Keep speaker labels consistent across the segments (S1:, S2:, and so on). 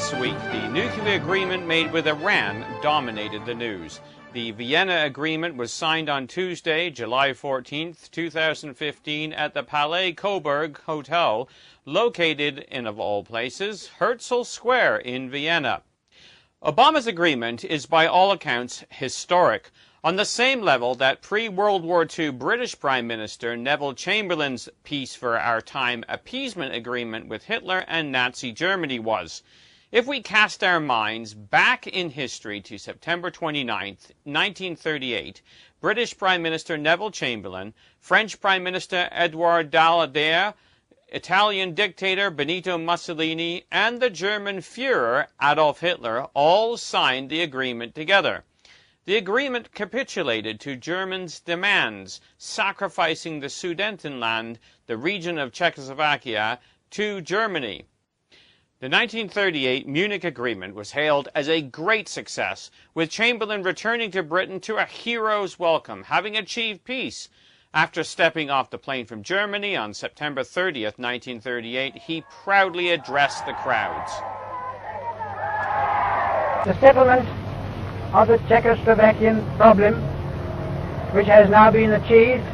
S1: This week, the nuclear agreement made with Iran dominated the news. The Vienna Agreement was signed on Tuesday, July 14, 2015, at the Palais Coburg Hotel, located in, of all places, Herzl Square in Vienna. Obama's agreement is by all accounts historic, on the same level that pre-World War II British Prime Minister Neville Chamberlain's Peace for Our Time appeasement agreement with Hitler and Nazi Germany was. If we cast our minds back in history to September 29, 1938, British Prime Minister Neville Chamberlain, French Prime Minister Edouard Daladier, Italian dictator Benito Mussolini, and the German Führer Adolf Hitler all signed the agreement together. The agreement capitulated to Germans' demands, sacrificing the Sudetenland, the region of Czechoslovakia, to Germany. The 1938 Munich Agreement was hailed as a great success, with Chamberlain returning to Britain to a hero's welcome, having achieved peace. After stepping off the plane from Germany on September 30th, 1938, he proudly addressed the crowds.
S2: The settlement of the Czechoslovakian problem, which has now been achieved,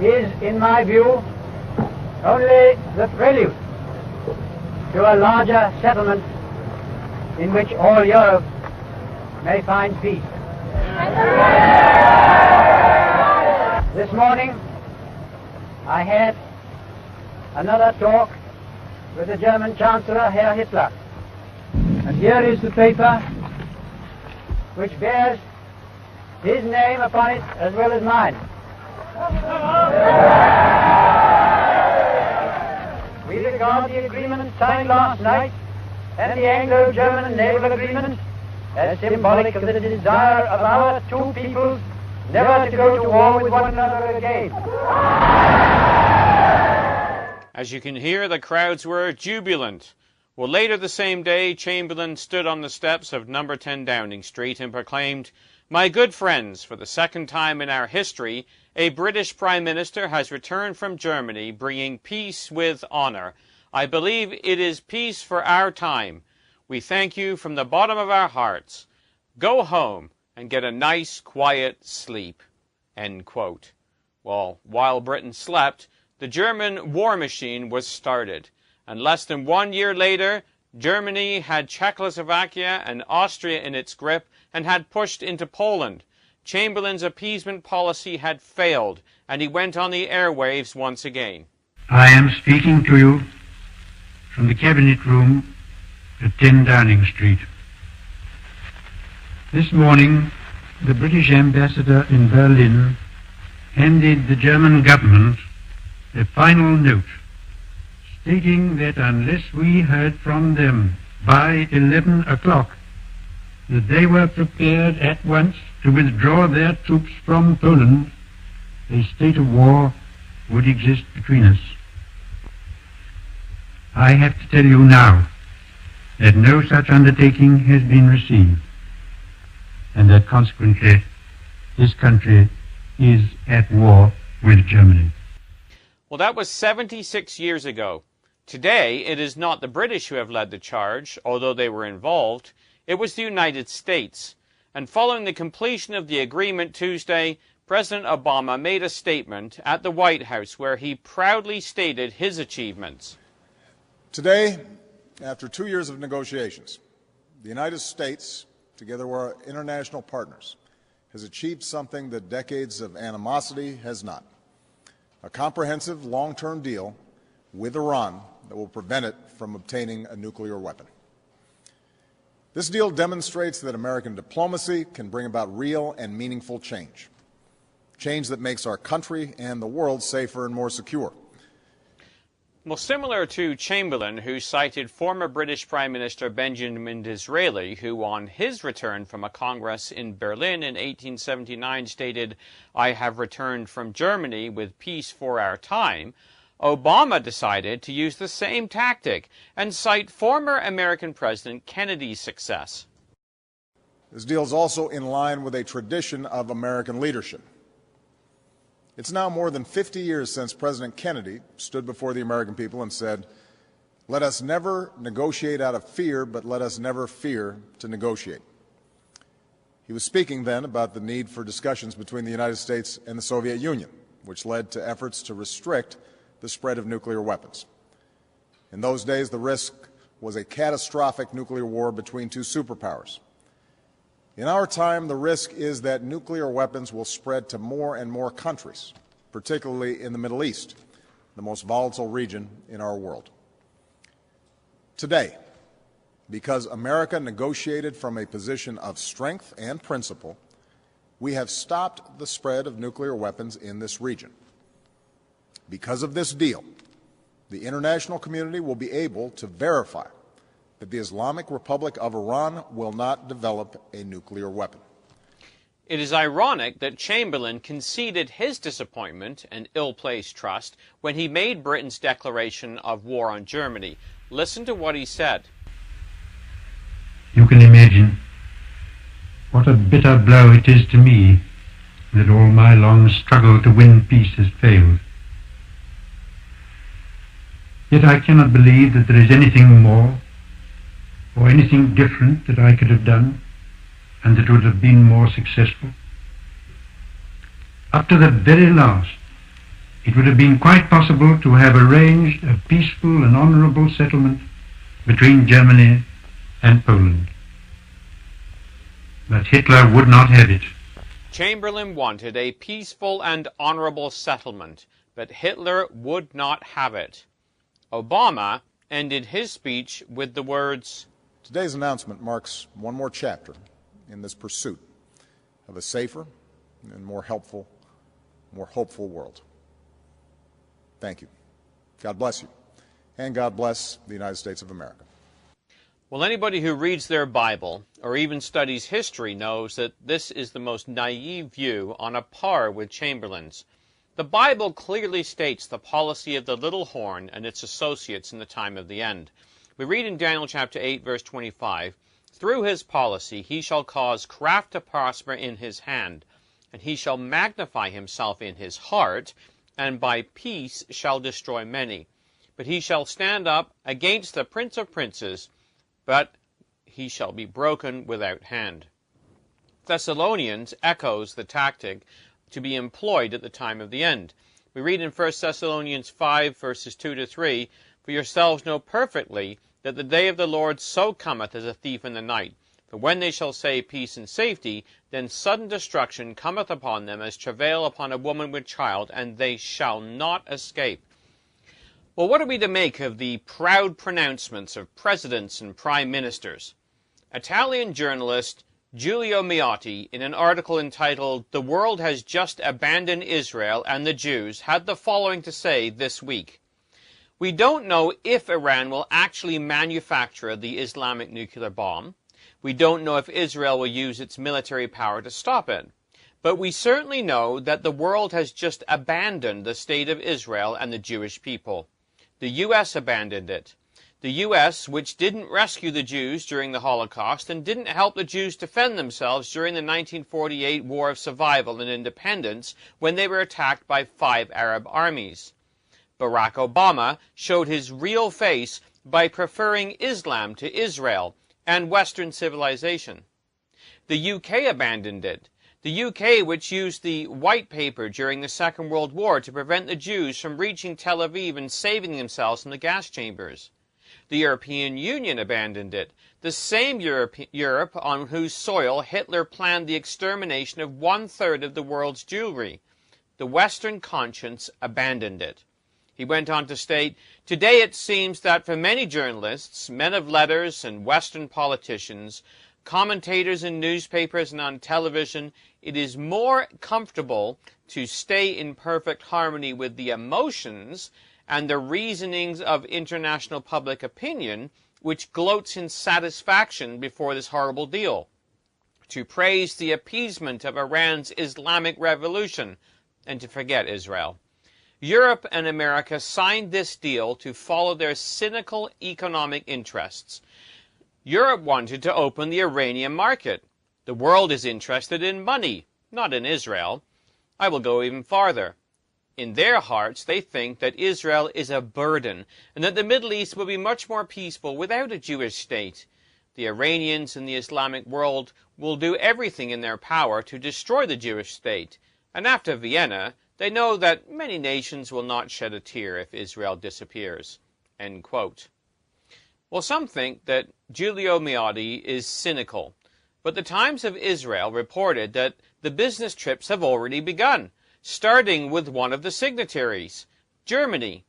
S2: is, in my view, only the prelude to a larger settlement in which all Europe may find peace. This morning I had another talk with the German Chancellor, Herr Hitler, and here is the paper which bears his name upon it as well as mine. We regard the agreement signed last night and the Anglo-German naval agreement as symbolic of the desire of our two peoples never to go to war with one another again.
S1: As you can hear, the crowds were jubilant. Well, later the same day, Chamberlain stood on the steps of number 10 Downing Street and proclaimed, "My good friends, for the second time in our history, a British Prime Minister has returned from Germany bringing peace with honor. I believe it is peace for our time. We thank you from the bottom of our hearts. Go home and get a nice, quiet sleep." End quote. Well, while Britain slept, the German war machine was started. And less than 1 year later, Germany had Czechoslovakia and Austria in its grip and had pushed into Poland. Chamberlain's appeasement policy had failed, and he went on the airwaves once again.
S3: I am speaking to you from the Cabinet Room at 10 Downing Street. This morning, the British ambassador in Berlin handed the German government a final note stating that unless we heard from them by 11 o'clock, that they were prepared at once to withdraw their troops from Poland, a state of war would exist between us. I have to tell you now that no such undertaking has been received, and that consequently this country is at war with Germany.
S1: Well, that was 76 years ago. Today, it is not the British who have led the charge, although they were involved. It was the United States. And following the completion of the agreement Tuesday, President Obama made a statement at the White House where he proudly stated his achievements.
S4: Today, after 2 years of negotiations, the United States, together with our international partners, has achieved something that decades of animosity has not: a comprehensive long-term deal with Iran that will prevent it from obtaining a nuclear weapon. This deal demonstrates that American diplomacy can bring about real and meaningful change, change that makes our country and the world safer and more secure.
S1: Well, similar to Chamberlain, who cited former British Prime Minister Benjamin Disraeli, who on his return from a congress in Berlin in 1879 stated, "I have returned from Germany with peace for our time," Obama decided to use the same tactic and cite former American President Kennedy's success.
S4: This deal is also in line with a tradition of American leadership. It's now more than 50 years since President Kennedy stood before the American people and said, Let us never negotiate out of fear, but let us never fear to negotiate. He was speaking then about the need for discussions between the United States and the Soviet Union, which led to efforts to restrict the spread of nuclear weapons. In those days, the risk was a catastrophic nuclear war between two superpowers. In our time, the risk is that nuclear weapons will spread to more and more countries, particularly in the Middle East, the most volatile region in our world. Today, because America negotiated from a position of strength and principle, we have stopped the spread of nuclear weapons in this region. Because of this deal, the international community will be able to verify that the Islamic Republic of Iran will not develop a nuclear weapon.
S1: It is ironic that Chamberlain conceded his disappointment and ill-placed trust when he made Britain's declaration of war on Germany. Listen to what he said.
S3: You can imagine what a bitter blow it is to me that all my long struggle to win peace has failed. Yet I cannot believe that there is anything more or anything different that I could have done and that would have been more successful. Up to the very last, it would have been quite possible to have arranged a peaceful and honourable settlement between Germany and Poland. But Hitler would not have it.
S1: Chamberlain wanted a peaceful and honourable settlement, but Hitler would not have it. Obama ended his speech with the words,
S4: Today's announcement marks one more chapter in this pursuit of a safer and more helpful, more hopeful world. Thank you. God bless you. And God bless the United States of America.
S1: Well, anybody who reads their Bible or even studies history knows that this is the most naive view, on a par with Chamberlain's. The Bible clearly states the policy of the little horn and its associates in the time of the end. We read in Daniel chapter 8, verse 25, Through his policy he shall cause craft to prosper in his hand, and he shall magnify himself in his heart, and by peace shall destroy many. But he shall stand up against the prince of princes, but he shall be broken without hand. Thessalonians echoes the tactic to be employed at the time of the end. We read in 1 Thessalonians 5, verses 2 to 3, For yourselves know perfectly that the day of the Lord so cometh as a thief in the night. For when they shall say peace and safety, then sudden destruction cometh upon them as travail upon a woman with child, and they shall not escape. Well, what are we to make of the proud pronouncements of presidents and prime ministers? Italian journalist Giulio Miotti, in an article entitled The World Has Just Abandoned Israel and the Jews, had the following to say this week. We don't know if Iran will actually manufacture the Islamic nuclear bomb. We don't know if Israel will use its military power to stop it. But we certainly know that the world has just abandoned the state of Israel and the Jewish people. The U.S. abandoned it. The U.S., which didn't rescue the Jews during the Holocaust and didn't help the Jews defend themselves during the 1948 War of Survival and Independence when they were attacked by 5 Arab armies. Barack Obama showed his real face by preferring Islam to Israel and Western civilization. The UK abandoned it. The UK, which used the White Paper during the Second World War to prevent the Jews from reaching Tel Aviv and saving themselves in the gas chambers. The European Union abandoned it, the same Europe on whose soil Hitler planned the extermination of 1/3 of the world's Jewry. The Western conscience abandoned it. He went on to state, Today it seems that for many journalists, men of letters and Western politicians, commentators in newspapers and on television, it is more comfortable to stay in perfect harmony with the emotions and the reasonings of international public opinion, which gloats in satisfaction before this horrible deal, to praise the appeasement of Iran's Islamic Revolution, and to forget Israel. Europe and America signed this deal to follow their cynical economic interests. Europe wanted to open the Iranian market. The world is interested in money, not in Israel. I will go even farther. In their hearts, they think that Israel is a burden and that the Middle East will be much more peaceful without a Jewish state. The Iranians and the Islamic world will do everything in their power to destroy the Jewish state. And after Vienna, they know that many nations will not shed a tear if Israel disappears." End quote. Well, some think that Giulio Miotti is cynical, but the Times of Israel reported that the business trips have already begun, starting with one of the signatories, Germany.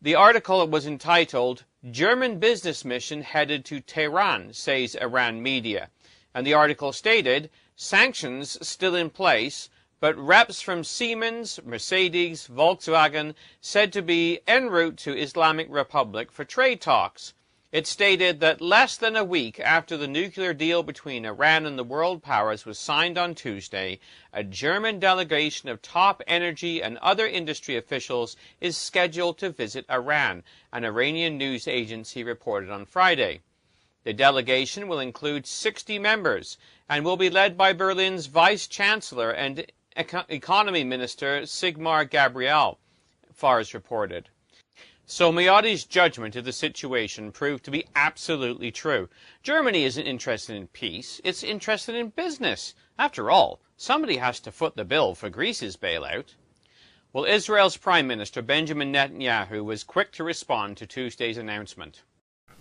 S1: The article was entitled, "German Business Mission Headed to Tehran," says Iran media. And the article stated, sanctions still in place, but reps from Siemens, Mercedes, Volkswagen said to be en route to Islamic Republic for trade talks. It stated that less than a week after the nuclear deal between Iran and the world powers was signed on Tuesday, a German delegation of top energy and other industry officials is scheduled to visit Iran, an Iranian news agency reported on Friday. The delegation will include 60 members and will be led by Berlin's Vice Chancellor and Economy Minister Sigmar Gabriel, Fars reported. So Miotti's judgment of the situation proved to be absolutely true. Germany isn't interested in peace, it's interested in business. After all, somebody has to foot the bill for Greece's bailout. Well, Israel's Prime Minister Benjamin Netanyahu was quick to respond to Tuesday's announcement.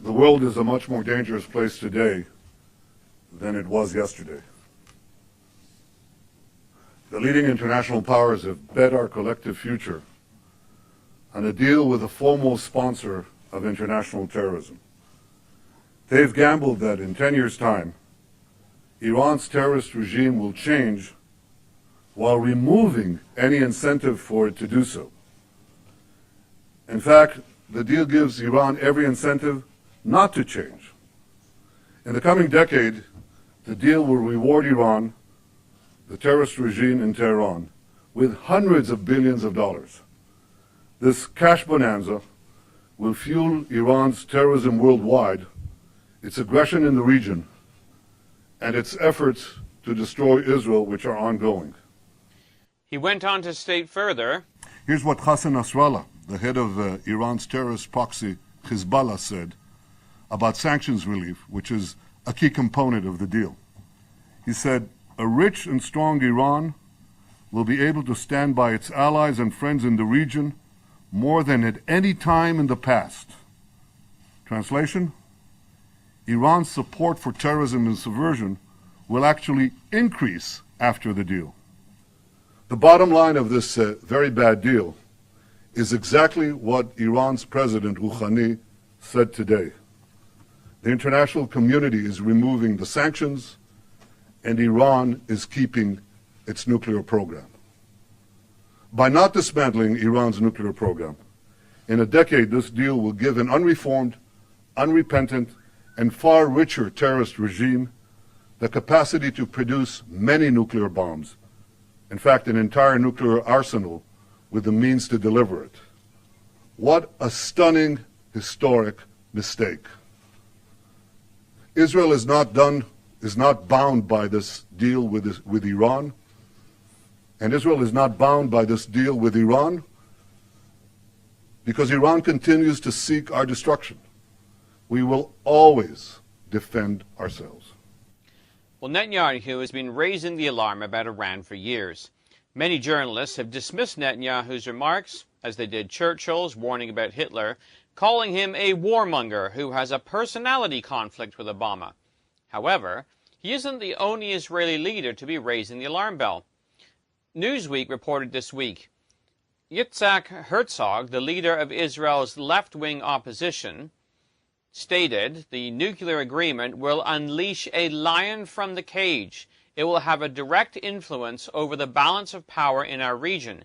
S5: The world is a much more dangerous place today than it was yesterday. The leading international powers have bet our collective future on a deal with the foremost sponsor of international terrorism. They've gambled that in 10 years' time, Iran's terrorist regime will change while removing any incentive for it to do so. In fact, the deal gives Iran every incentive not to change. In the coming decade, the deal will reward Iran, the terrorist regime in Tehran, with hundreds of billions of dollars. This cash bonanza will fuel Iran's terrorism worldwide, its aggression in the region, and its efforts to destroy Israel, which are ongoing.
S1: He went on to state further,
S5: Here's what Hassan Nasrallah, the head of Iran's terrorist proxy Hezbollah, said about sanctions relief, which is a key component of the deal. He said, "A rich and strong Iran will be able to stand by its allies and friends in the region more than at any time in the past." Translation? Iran's support for terrorism and subversion will actually increase after the deal. The bottom line of this very bad deal is exactly what Iran's President Rouhani said today. The international community is removing the sanctions, and Iran is keeping its nuclear program. By not dismantling Iran's nuclear program, in a decade this deal will give an unreformed, unrepentant, and far richer terrorist regime the capacity to produce many nuclear bombs, in fact an entire nuclear arsenal with the means to deliver it. What a stunning, historic mistake. Israel is not bound by this deal with Iran, and Israel is not bound by this deal with Iran because Iran continues to seek our destruction. We will always defend ourselves.
S1: Well, Netanyahu has been raising the alarm about Iran for years. Many journalists have dismissed Netanyahu's remarks, as they did Churchill's, warning about Hitler, calling him a warmonger who has a personality conflict with Obama. However, he isn't the only Israeli leader to be raising the alarm bell. Newsweek reported this week, Yitzhak Herzog, the leader of Israel's left-wing opposition, stated the nuclear agreement will unleash a lion from the cage. It will have a direct influence over the balance of power in our region.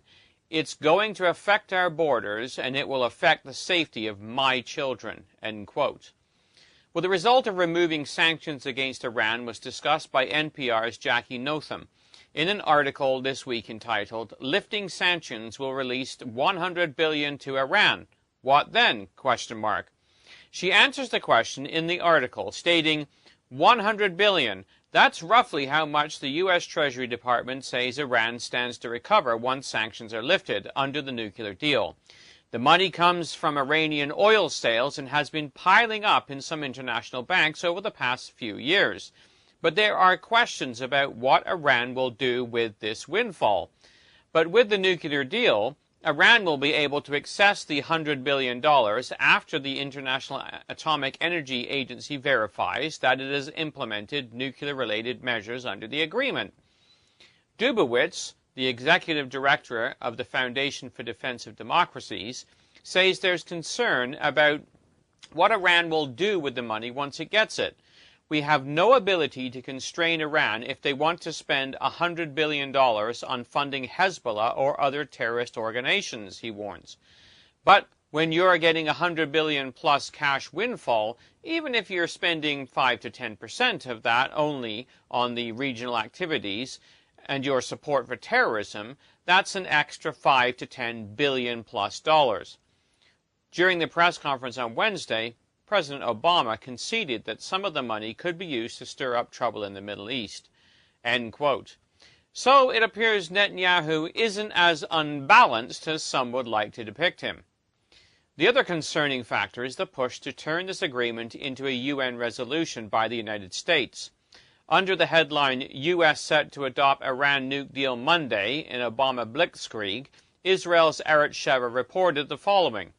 S1: It's going to affect our borders, and it will affect the safety of my children, end quote. Well, the result of removing sanctions against Iran was discussed by NPR's Jackie Notham in an article this week entitled, "Lifting Sanctions Will Release $100 billion to Iran. What then?" ? She answers the question in the article, stating, $100 billion, That's roughly how much the U.S. Treasury Department says Iran stands to recover once sanctions are lifted under the nuclear deal. The money comes from Iranian oil sales and has been piling up in some international banks over the past few years. But there are questions about what Iran will do with this windfall. But with the nuclear deal, Iran will be able to access the $100 billion after the International Atomic Energy Agency verifies that it has implemented nuclear-related measures under the agreement. Dubowitz, the executive director of the Foundation for Defense of Democracies, says there's concern about what Iran will do with the money once it gets it. We have no ability to constrain Iran if they want to spend $100 billion on funding Hezbollah or other terrorist organizations, he warns. But when you're getting $100 billion plus cash windfall, even if you're spending 5 to 10% of that only on the regional activities and your support for terrorism, that's an extra 5 to 10 billion plus dollars. During the press conference on Wednesday, President Obama conceded that some of the money could be used to stir up trouble in the Middle East. End quote. So it appears Netanyahu isn't as unbalanced as some would like to depict him. The other concerning factor is the push to turn this agreement into a UN resolution by the United States. Under the headline, U.S. set to adopt Iran nuke deal Monday in Obama Blitzkrieg, Israel's Aretz Sheva reported the following.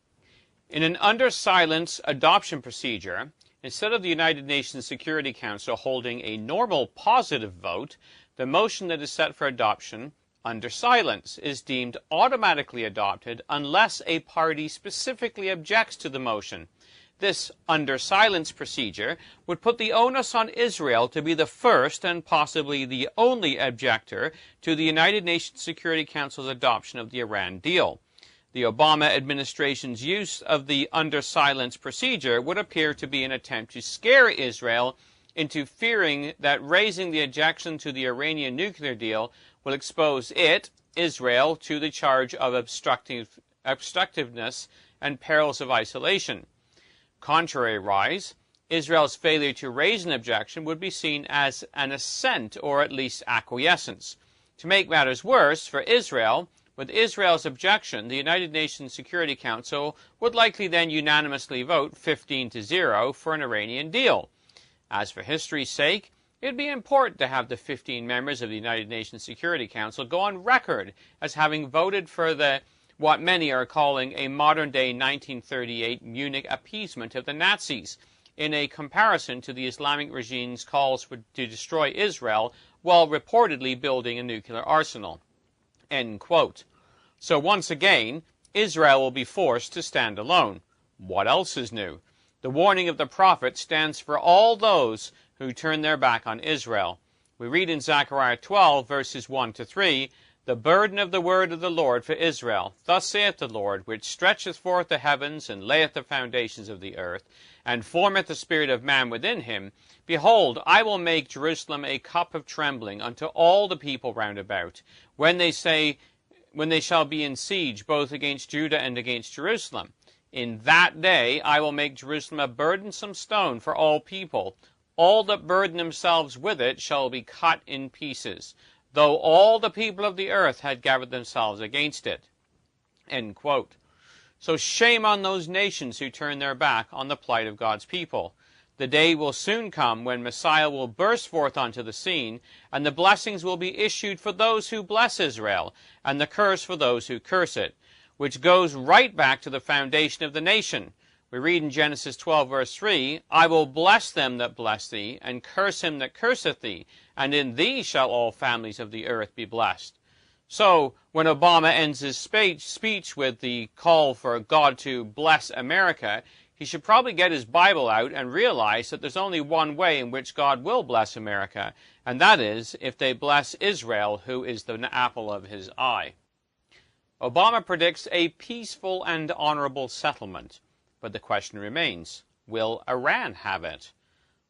S1: In an under-silence adoption procedure, instead of the United Nations Security Council holding a normal positive vote, the motion that is set for adoption, under silence, is deemed automatically adopted unless a party specifically objects to the motion. This under silence procedure would put the onus on Israel to be the first and possibly the only objector to the United Nations Security Council's adoption of the Iran deal. The Obama administration's use of the under silence procedure would appear to be an attempt to scare Israel into fearing that raising the objection to the Iranian nuclear deal will expose it, Israel, to the charge of obstructiveness and perils of isolation. Contrariwise, Israel's failure to raise an objection would be seen as an assent or at least acquiescence. To make matters worse, for Israel, with Israel's objection, the United Nations Security Council would likely then unanimously vote 15-0 for an Iranian deal. As for history's sake, it would be important to have the 15 members of the United Nations Security Council go on record as having voted for what many are calling a modern-day 1938 Munich appeasement of the Nazis, in a comparison to the Islamic regime's calls to destroy Israel while reportedly building a nuclear arsenal. End quote. So once again, Israel will be forced to stand alone. What else is new? The warning of the prophet stands for all those who turn their back on Israel. We read in Zechariah 12, verses 1-3, "The burden of the word of the Lord for Israel. Thus saith the Lord, which stretcheth forth the heavens, and layeth the foundations of the earth, and formeth the spirit of man within him. Behold, I will make Jerusalem a cup of trembling unto all the people round about, when they shall be in siege both against Judah and against Jerusalem. In that day I will make Jerusalem a burdensome stone for all people. All that burden themselves with it shall be cut in pieces, though all the people of the earth had gathered themselves against it." End quote. So shame on those nations who turn their back on the plight of God's people. The day will soon come when Messiah will burst forth onto the scene, and the blessings will be issued for those who bless Israel, and the curse for those who curse it, which goes right back to the foundation of the nation. We read in Genesis 12, verse 3, "I will bless them that bless thee, and curse him that curseth thee, and in thee shall all families of the earth be blessed." So, when Obama ends his speech with the call for God to bless America, he should probably get his Bible out and realize that there's only one way in which God will bless America, and that is if they bless Israel, who is the apple of his eye. Obama predicts a peaceful and honorable settlement, but the question remains, will Iran have it?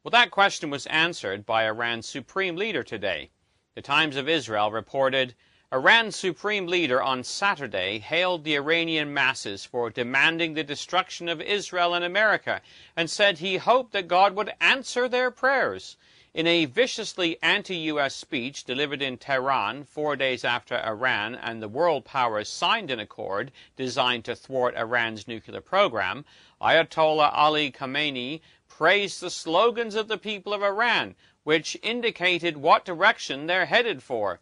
S1: Well, that question was answered by Iran's supreme leader today. The Times of Israel reported, Iran's supreme leader on Saturday hailed the Iranian masses for demanding the destruction of Israel and America and said he hoped that God would answer their prayers. In a viciously anti-U.S. speech delivered in Tehran 4 days after Iran and the world powers signed an accord designed to thwart Iran's nuclear program, Ayatollah Ali Khamenei praised the slogans of the people of Iran, which indicated what direction they're headed for,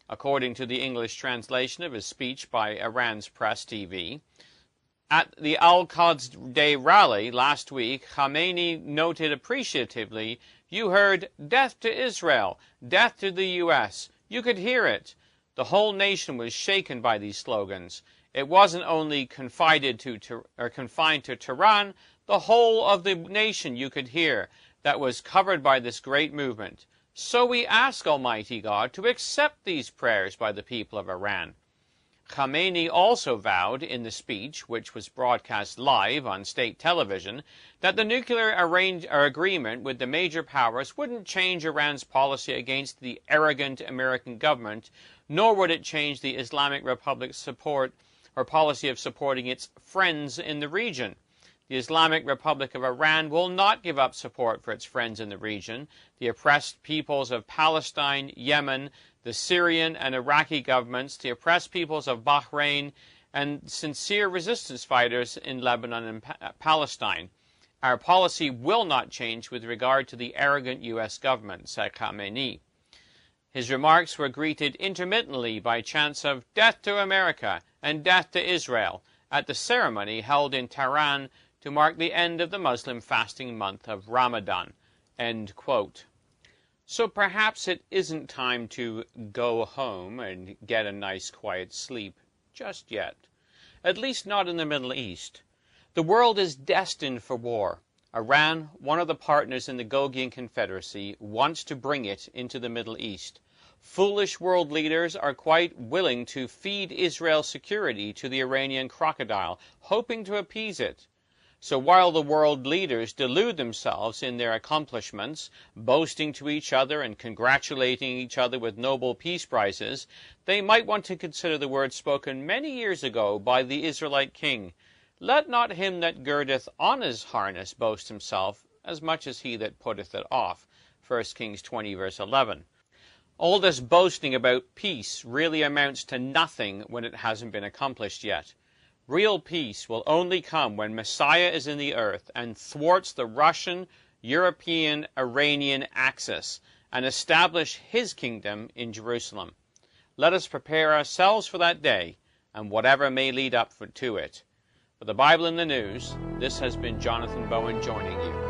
S1: according to the English translation of his speech by Iran's press TV. At the Al-Quds Day rally last week, Khamenei noted appreciatively, "You heard, 'Death to Israel, death to the U.S.' You could hear it." The whole nation was shaken by these slogans. It wasn't only confined to Tehran, the whole of the nation you could hear that was covered by this great movement. So we ask Almighty God to accept these prayers by the people of Iran. Khamenei also vowed in the speech, which was broadcast live on state television, that the nuclear agreement with the major powers wouldn't change Iran's policy against the arrogant American government, nor would it change the Islamic Republic's support or policy of supporting its friends in the region. The Islamic Republic of Iran will not give up support for its friends in the region, the oppressed peoples of Palestine, Yemen, the Syrian and Iraqi governments, the oppressed peoples of Bahrain, and sincere resistance fighters in Lebanon and Palestine. Our policy will not change with regard to the arrogant U.S. government, said Khamenei. His remarks were greeted intermittently by chants of "Death to America" and "Death to Israel" at the ceremony held in Tehran to mark the end of the Muslim fasting month of Ramadan. End quote. So perhaps it isn't time to go home and get a nice quiet sleep just yet. At least not in the Middle East. The world is destined for war. Iran, one of the partners in the Gogian Confederacy, wants to bring it into the Middle East. Foolish world leaders are quite willing to feed Israel's security to the Iranian crocodile, hoping to appease it. So while the world leaders delude themselves in their accomplishments, boasting to each other and congratulating each other with Nobel Peace Prizes, they might want to consider the words spoken many years ago by the Israelite king, "Let not him that girdeth on his harness boast himself as much as he that putteth it off." 1 Kings 20, verse 11. All this boasting about peace really amounts to nothing when it hasn't been accomplished yet. Real peace will only come when Messiah is in the earth and thwarts the Russian, European, Iranian axis and establish his kingdom in Jerusalem. Let us prepare ourselves for that day and whatever may lead up to it. For the Bible in the News, this has been Jonathan Bowen joining you.